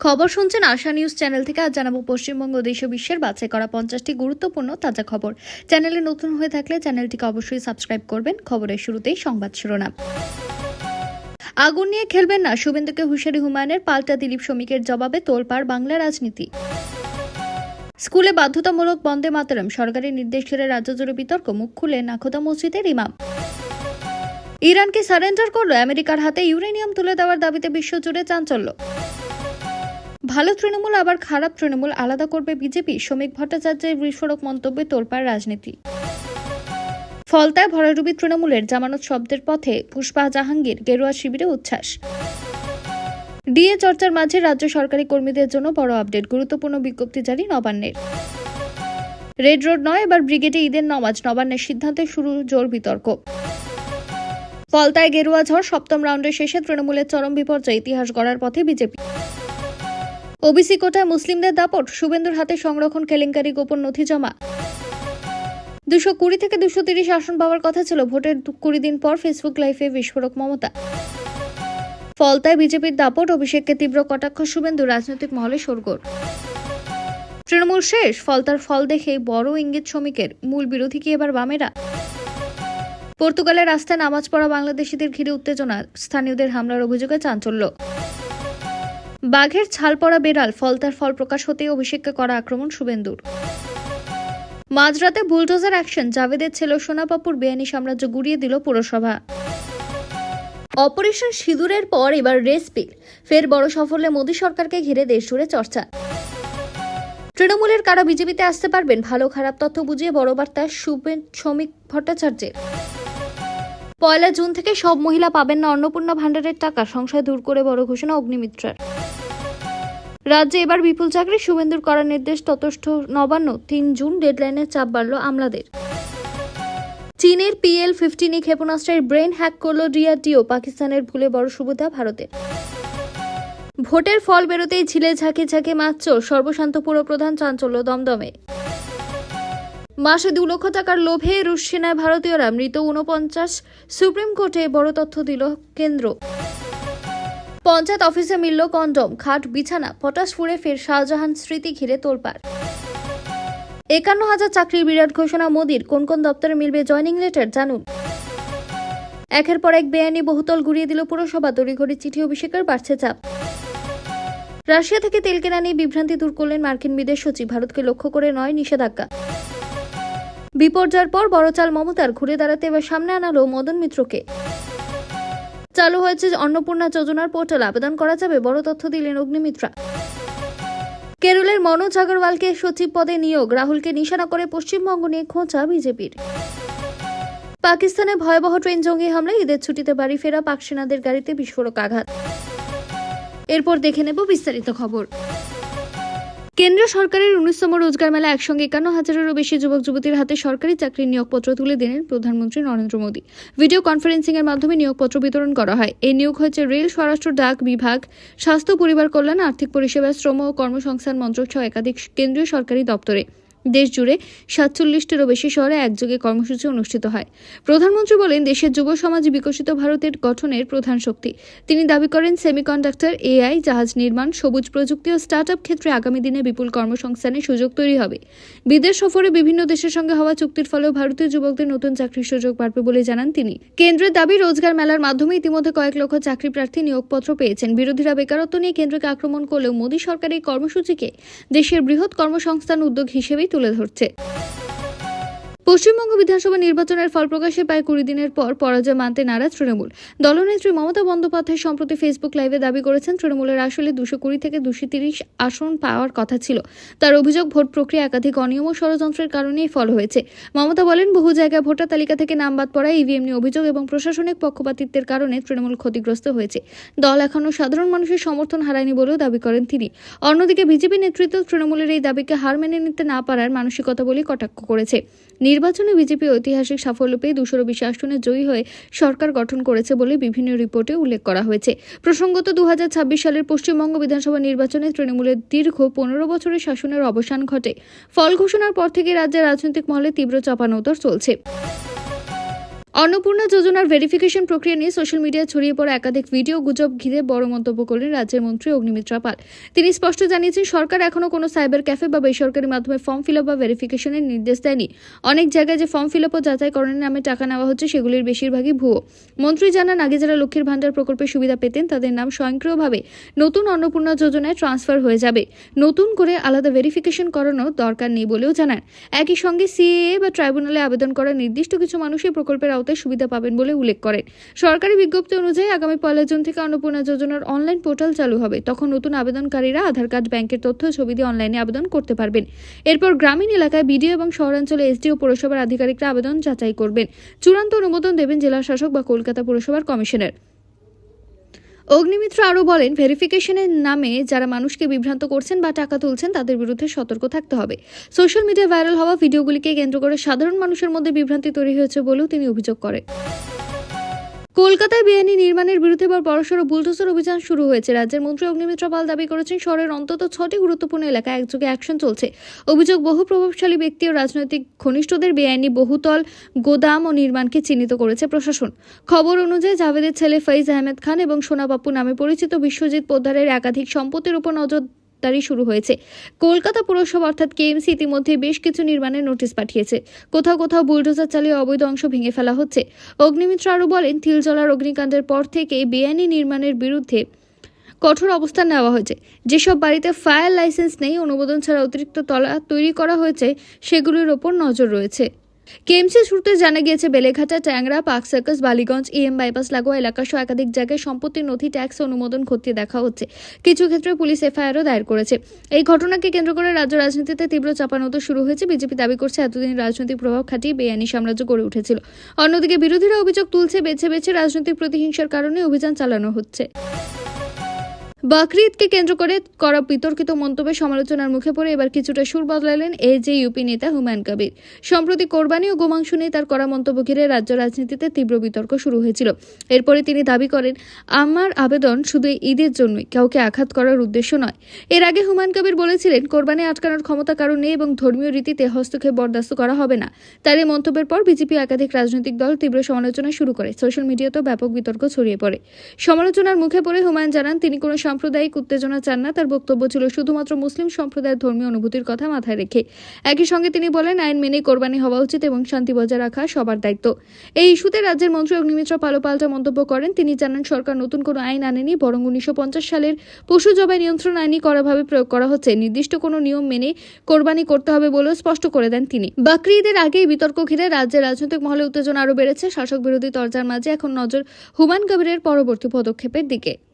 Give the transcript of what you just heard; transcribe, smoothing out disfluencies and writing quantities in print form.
খবর শুনছেন আশা news channel থেকে। আজ জানাবো পশ্চিমবঙ্গ দেশ ও বিশ্বের বাছাই করা 50টি গুরুত্বপূর্ণ তাজা খবর। চ্যানেলে নতুন হয়ে থাকলে চ্যানেলটিকে অবশ্যই সাবস্ক্রাইব করবেন। খবরের শুরুতেই সংবাদ শিরোনাম। আগুন নিয়ে খেলবেন না, শুভেন্দুকে হুঁশিয়ারি হুমায়ুনের, পাল্টা দিলীপ শমিকের জবাবে তোলপাড় বাংলা রাজনীতি। স্কুলে বাধ্যতামূলক বন্দে মাতরম, সরকারি নির্দেশ ছেড়ে রাজ্য জুড়ে বিতর্ক, মুখ খুলে নাখোদা মসজিদের ইমাম। ইরানকে সারেন্ডার করল আমেরিকার হাতে ইউরেনিয়াম তুলে দেওয়ার দাবিতে বিশ্বজুড়ে চাঞ্চল্য। ভালো তৃণমূল আবার খারাপ তৃণমূল আলাদা করবে বিজেপি, শ্রমিক ভট্টাচার্যের বিস্ফোরক মন্তব্যে তোলপাড় রাজনীতি। ফলতায় ভরাডুবি তৃণমূলের, জামানত শব্দের পথে পুষ্পা জাহাঙ্গীর, গেরুয়া শিবিরে উচ্ছ্বাস। ডিএ চর্চার মাঝে রাজ্য সরকারি কর্মীদের জন্য বড় আপডেট, গুরুত্বপূর্ণ বিজ্ঞপ্তি জারি নবান্নের। রেড রোড নয়, এবার ব্রিগেডে ঈদের নামাজ, নবান্নের সিদ্ধান্তে শুরু জোর বিতর্ক। ফলতায় গেরুয়া ঝড়, সপ্তম রাউন্ডের শেষে তৃণমূলের চরম বিপর্যয়, ইতিহাস গড়ার পথে বিজেপি। ওবিসি কোটায় মুসলিমদের দাপট, শুভেন্দুর হাতে সংরক্ষণ কেলেঙ্কারি, গোপন নথি জমা। 220 থেকে 230 আসন পাওয়ার কথা ছিল, ভোটের 20 দিন পর ফেসবুক লাইভে বিস্ফোরক মমতা। ফলতায় বিজেপির দাপট, অভিষেককে তীব্র কটাক্ষ শুভেন্দু, রাজনৈতিক মহলে শোরগোল। তৃণমূল শেষ, ফলতার ফল দেখে বড় ইঙ্গিত শ্রমিকের, মূল বিরোধী কি এবার বামেরা? পর্তুগালের রাস্তায় নামাজ পড়া বাংলাদেশিদের ঘিরে উত্তেজনা, স্থানীয়দের হামলার অভিযোগে চাঞ্চল্য। বাঘের ছাল পড়া বেড়াল, ফলতার ফল প্রকাশ হতেই অভিষেককে করা আক্রমণ শুভেন্দুর। মাঝরাতে বুলডোজার অ্যাকশন, জাভেদের ছেলে সোনাপাপুর বেআইনি সাম্রাজ্য গুড়িয়ে দিল পুরসভা। অপারেশন সিঁদুরের পর এবার রেসপিল, ফের বড় সাফল্যে মোদী সরকারকে ঘিরে দেশ জুড়ে চর্চা। তৃণমূলের কারা বিজেপিতে আসতে পারবেন, ভালো খারাপ তথ্য বুঝিয়ে বড় বার্তা শ্রমিক ভট্টাচার্যের। 1 জুন থেকে সব মহিলা পাবেন না অন্নপূর্ণা ভান্ডারের টাকা, সংশয় দূর করে বড় ঘোষণা অগ্নিমিত্রার। রাজ্যে এবার বিপুল চাকরি, শুভেন্দুর করার নির্দেশ ততস্থ নবান্ন, 3 জুন ডেডলাইনের চাপ বাড়ল আমলাদের। চীনের PL-15 ক্ষেপণাস্ত্রের ব্রেন হ্যাক করল DRDO, পাকিস্তানের ভুলে বড় সুবিধা ভারতের। ভোটের ফল বেরোতেই ঝিলে ঝাঁকে ঝাঁকে মাতচোর, সর্বশান্ত পুরপ্রধান, চাঞ্চল্য দমদমে। মাসে 2 লক্ষ টাকার লোভে রুশ সেনায় ভারতীয়রা, মৃত 49, সুপ্রিম কোর্টে বড় তথ্য দিল কেন্দ্র। পঞ্চায়েত অফিসে মিলল কন্ডম, খাট বিছানা, পটাশ ফুড়ে ফের শাহজাহান স্মৃতি ঘিরে তোলপাড়। 51,000 চাকরির বিরাট ঘোষণা মোদির, কোন কোন দপ্তরে মিলবে জয়নিং লেটার জানুন। একের পর এক বেআইনি বহুতল ঘুরিয়ে দিল পুরসভা, তড়িঘড়ি চিঠি, অভিষেকের বাড়ছে চাপ। রাশিয়া থেকে তেল কেনা নিয়ে বিভ্রান্তি দূর করলেন মার্কিন বিদেশ সচিব, ভারতকে লক্ষ্য করে নয় নিষেধাজ্ঞা। বিপর্যয়ের পর বড় চাল মমতার, ঘুরে দাঁড়াতে এবার সামনে আনালো মদন মিত্রকে। চালু হয়েছে অন্নপূর্ণা যোজনার পোর্টাল, আবেদন করা যাবে, বড় তথ্য দিলেন অগ্নিমিত্রা। কেরলের মনোজ আগরওয়ালকে সচিব পদে নিয়োগ, রাহুলকে নিশানা করে পশ্চিমবঙ্গ নিয়ে খোঁচা বিজেপির। পাকিস্তানে ভয়াবহ ট্রেন জঙ্গি হামলায় ঈদের ছুটিতে বাড়ি ফেরা পাক সেনাদের গাড়িতে বিস্ফোরক আঘাত। এরপর দেখে নেব বিস্তারিত খবর। কেন্দ্র সরকারের 19তম রোজগার মেলা একসঙ্গে 51,000-এরও বেশি যুবক যুবতীর হাতে সরকারি চাকরির নিয়োগপত্র তুলে দিলেন প্রধানমন্ত্রী নরেন্দ্র মোদী। ভিডিও কনফারেন্সিং এর মাধ্যমে নিয়োগপত্র বিতরণ করা হয়। এই নিয়োগ হয়েছে রেল, স্বরাষ্ট্র, ডাক বিভাগ, স্বাস্থ্য পরিবার কল্যাণ, আর্থিক পরিষেবা, শ্রম ও কর্মসংস্থান মন্ত্রক সহ একাধিক কেন্দ্রীয় সরকারি দপ্তরে। দেশ জুড়ে 47টিরও বেশি শহরে একযোগে কর্মসূচি অনুষ্ঠিত হয়। প্রধানমন্ত্রী বলেন, দেশের যুব সমাজ বিকশিত ভারতের গঠনের প্রধান শক্তি। তিনি দাবি করেন, সেমিকন্ডাক্টর, AI, জাহাজ নির্মাণ, সবুজ প্রযুক্তি ও স্টার্টআপ ক্ষেত্রে আগামী দিনে বিপুল কর্মসংস্থানের সুযোগ তৈরি হবে। বিদেশ সফরে বিভিন্ন দেশের সঙ্গে হওয়া চুক্তির ফলেও ভারতীয় যুবকদের নতুন চাকরির সুযোগ বাড়বে বলে জানান তিনি। কেন্দ্রের দাবি, রোজগার মেলার মাধ্যমে ইতিমধ্যে কয়েক লক্ষ চাকরি প্রার্থী নিয়োগপত্র পেয়েছেন। বিরোধীরা বেকারত্ব নিয়ে কেন্দ্রকে আক্রমণ করলেও মোদী সরকার এই কর্মসূচিকে দেশের বৃহৎ কর্মসংস্থান উদ্যোগ হিসেবেই তুলে ধরছে। পশ্চিমবঙ্গ বিধানসভা নির্বাচনের ফল প্রকাশের প্রায় 20 দিনের পর পরাজয় মানতে নারাজ তৃণমূল। দলনেত্রী মমতা বন্দ্যোপাধ্যায় সম্প্রতি ফেসবুক লাইভে দাবি করেছেন, তৃণমূলের আসলে 220 থেকে 230 আসন পাওয়ার কথা ছিল। তার অভিযোগ, ভোট প্রক্রিয়া একাধিক অনিয়ম ও ষড়যন্ত্রের কারণেই ফল হয়েছে। মমতা বলেন, বহু জায়গায় ভোটার তালিকা থেকে নাম বাদ পড়া, EVM নিয়ে অভিযোগ এবং প্রশাসনিক পক্ষপাতিত্বের কারণে তৃণমূল ক্ষতিগ্রস্ত হয়েছে। দল এখনও সাধারণ মানুষের সমর্থন হারায়নি বলেও দাবি করেন তিনি। অন্যদিকে বিজেপি নেতৃত্ব তৃণমূলের এই দাবিকে হার মেনে নিতে না পারার মানসিকতা বলে কটাক্ষ করেছে। নির্বাচনে বিজেপি ঐতিহাসিক সাফল্য পেয়ে 200-এরও বেশি আসনে জয়ী হয়ে সরকার গঠন করেছে বলে বিভিন্ন রিপোর্টে উল্লেখ করা হয়েছে। প্রসঙ্গত, 2026 সালের পশ্চিমবঙ্গ বিধানসভা নির্বাচনে তৃণমূলের দীর্ঘ 15 বছরের শাসনের অবসান ঘটে। ফল ঘোষণার পর থেকে রাজ্যের রাজনৈতিক মহলে তীব্র চাপানোউতর চলছে। অন্নপূর্ণা যোজনার ভেরিফিকেশন প্রক্রিয়া নিয়ে সোশ্যাল মিডিয়ায় ছড়িয়ে পড়া একাধিক ভিডিও গুজব ঘিরে বড় মন্তব্য করলেন রাজ্যের মন্ত্রী অগ্নিমিত্রা পাল। তিনি স্পষ্ট জানিয়েছেন, সরকার এখনো কোনো সাইবার ক্যাফে বা বেসরকারি মাধ্যমে ফর্ম ফিল আপ বা ভেরিফিকেশনের নির্দেশ দেয়নি। অনেক জায়গায় যে ফর্ম ফিল আপ ও যাচাইকরণের নামে টাকা নেওয়া হচ্ছে, সেগুলির বেশিরভাগই ভুয়ো। মন্ত্রী জানান, আগে যারা লক্ষ্মীর ভান্ডার প্রকল্পের সুবিধা পেতেন, তাদের নাম স্বয়ংক্রিয়ভাবে নতুন অন্নপূর্ণা যোজনায় ট্রান্সফার হয়ে যাবে। নতুন করে আলাদা ভেরিফিকেশন করানোর দরকার নেই বলেও জানান। একই সঙ্গে সিএএ বা ট্রাইব্যুনালে আবেদন করা নির্দিষ্ট কিছু মানুষ এই প্রকল্পের আওতায় সুবিধা পাবেন বলে উল্লেখ করেন। সরকারি বিজ্ঞপ্তি অনুযায়ী আগামী 1 জুন থেকে অন্নপূর্ণা যোজনার অনলাইন পোর্টাল চালু হবে। তখন নতুন আবেদনকারীরা আধার কার্ড, ব্যাংকের তথ্য, ছবি দিয়ে অনলাইনে আবেদন করতে পারবেন। এরপর গ্রামীণ এলাকায় বিডিও এবং শহরাঞ্চলে এসডিও, পৌরসভার আধিকারিকরা আবেদন যাচাই করবেন। চূড়ান্ত অনুমোদন দেবেন জেলা শাসক বা কলকাতা পুরসভার কমিশনার। অগ্নিমিত্র আরও বলেন, ভেরিফিকেশনের নামে যারা মানুষকে বিভ্রান্ত করছেন বা টাকা তুলছেন, তাদের বিরুদ্ধে সতর্ক থাকতে হবে। সোশ্যাল মিডিয়ায় ভাইরাল হওয়া ভিডিওগুলিকে কেন্দ্র করে সাধারণ মানুষের মধ্যে বিভ্রান্তি তৈরি হয়েছে বলেও তিনি অভিযোগ করেন। কলকাতায় বেআইনি নির্মাণের বিরুদ্ধে এবার বড়সড় বুলডোজার অভিযান শুরু হয়েছে। রাজ্যের মন্ত্রী অগ্নিমিত্রা পাল দাবি করেছেন, শহরের অন্তত 6টি গুরুত্বপূর্ণ এলাকায় একযোগে অ্যাকশন চলছে। অভিযোগ, বহু প্রভাবশালী ব্যক্তি ও রাজনৈতিক ঘনিষ্ঠদের বেআইনি বহুতল, গোদাম ও নির্মাণকে চিহ্নিত করেছে প্রশাসন। খবর অনুযায়ী জাভেদের ছেলে ফৈজ আহমেদ খান এবং সোনাবাপ্পু নামে পরিচিত বিশ্বজিৎ পোদ্দারের একাধিক সম্পত্তির উপর নজরদারি শুরু হয়েছে। কলকাতা পুরসভা অর্থাৎ কেএমসি ইতিমধ্যে বেশ কিছু নির্মাণের নোটিশ পাঠিয়েছে। কোথাও কোথাও বুলডোজার চালিয়ে অবৈধ অংশ ভেঙে ফেলা হচ্ছে। অগ্নিমিত্র আরও বলেন, তিলজলার অগ্নিকাণ্ডের পর থেকে বেআইনি নির্মাণের বিরুদ্ধে কঠোর অবস্থান নেওয়া হয়েছে। যেসব বাড়িতে ফায়ার লাইসেন্স নেই, অনুমোদন ছাড়া অতিরিক্ত তলা তৈরি করা হয়েছে, সেগুলির ওপর নজর রয়েছে। কেএমসি সূত্রে জানা গিয়েছে, বেলেঘাটা, ট্যাংরা, পার্ক সার্কাস, বালিগঞ্জ, বাইপাস লাগোয়া এলাকা সহ একাধিক জায়গায় সম্পত্তির নথি, ট্যাক্স অনুমোদন খতিয়ে দেখা হচ্ছে। কিছু ক্ষেত্রে পুলিশ এফআইআরও দায়ের করেছে। এই ঘটনাকে কেন্দ্র করে রাজ্য রাজনীতিতে তীব্র চাপানোতর শুরু হয়েছে। বিজেপি দাবি করছে, এতদিন রাজনৈতিক প্রভাব খাটিয়ে বেআইনি সাম্রাজ্য গড়ে উঠেছিল। অন্যদিকে বিরোধীরা অভিযোগ তুলছে, বেছে বেছে রাজনৈতিক প্রতিহিংসার কারণে অভিযান চালানো হচ্ছে। বকরি-ঈদকে কেন্দ্র করে করা বিতর্কিত মন্তব্যে সমালোচনার মুখে পড়ে এবার কিছুটা সুর বদলালেন এজেইউপি নেতা হুমায়ুন কবির। সম্প্রতি কোরবানি ও গোমাংস নিয়ে তার করা মন্তব্য ঘিরে রাজ্য রাজনীতিতে তীব্র বিতর্ক শুরু হয়েছিল। এরপরে তিনি দাবি করেন, আমার আবেদন শুধু ঈদের জন্যই, কাউকে আঘাত করার উদ্দেশ্য নয়। এর আগে হুমায়ুন কবির বলেছিলেন, কোরবানি আটকানোর ক্ষমতা কারণ নেই এবং ধর্মীয় রীতিতে হস্তক্ষেপ বরদাস্ত করা হবে না। তার এই মন্তব্যের পর বিজেপি একাধিক রাজনৈতিক দল তীব্র সমালোচনা শুরু করে। সোশ্যাল মিডিয়াতেও ব্যাপক বিতর্ক ছড়িয়ে পড়ে। সমালোচনার মুখে পড়ে হুমায়ুন জানান, তিনি কোনো সাম্প্রদায়িক উত্তেজনা চান না। তার বক্তব্য ছিল শুধুমাত্র মুসলিম সম্প্রদায়ের ধর্মীয় অনুভূতির কথা মাথায় রেখে। একই সঙ্গে তিনি বলেন, আইন মেনে কোরবানি হওয়া উচিত এবং শান্তি বজায় রাখা সবার দায়িত্ব। এই ইস্যুতে রাজ্যের মন্ত্রী অগ্নিমিত্রা পাল পাল্টা মন্তব্য করেন। তিনি জানান, সরকার নতুন কোনো আইন আনেনি, বরং 1950 সালের পশু জবাই নিয়ন্ত্রণ আইনই কড়াভাবে প্রয়োগ করা হচ্ছে। নির্দিষ্ট কোনো নিয়ম মেনে কোরবানি করতে হবে বলেও স্পষ্ট করে দেন তিনি। বকরি ঈদের আগেই বিতর্ক ঘিরে রাজ্যের রাজনৈতিক মহলে উত্তেজনা আরও বেড়েছে। শাসক বিরোধী তরজার মাঝে এখন নজর হুমায়ুন কবিরের পরবর্তী পদক্ষেপের দিকে।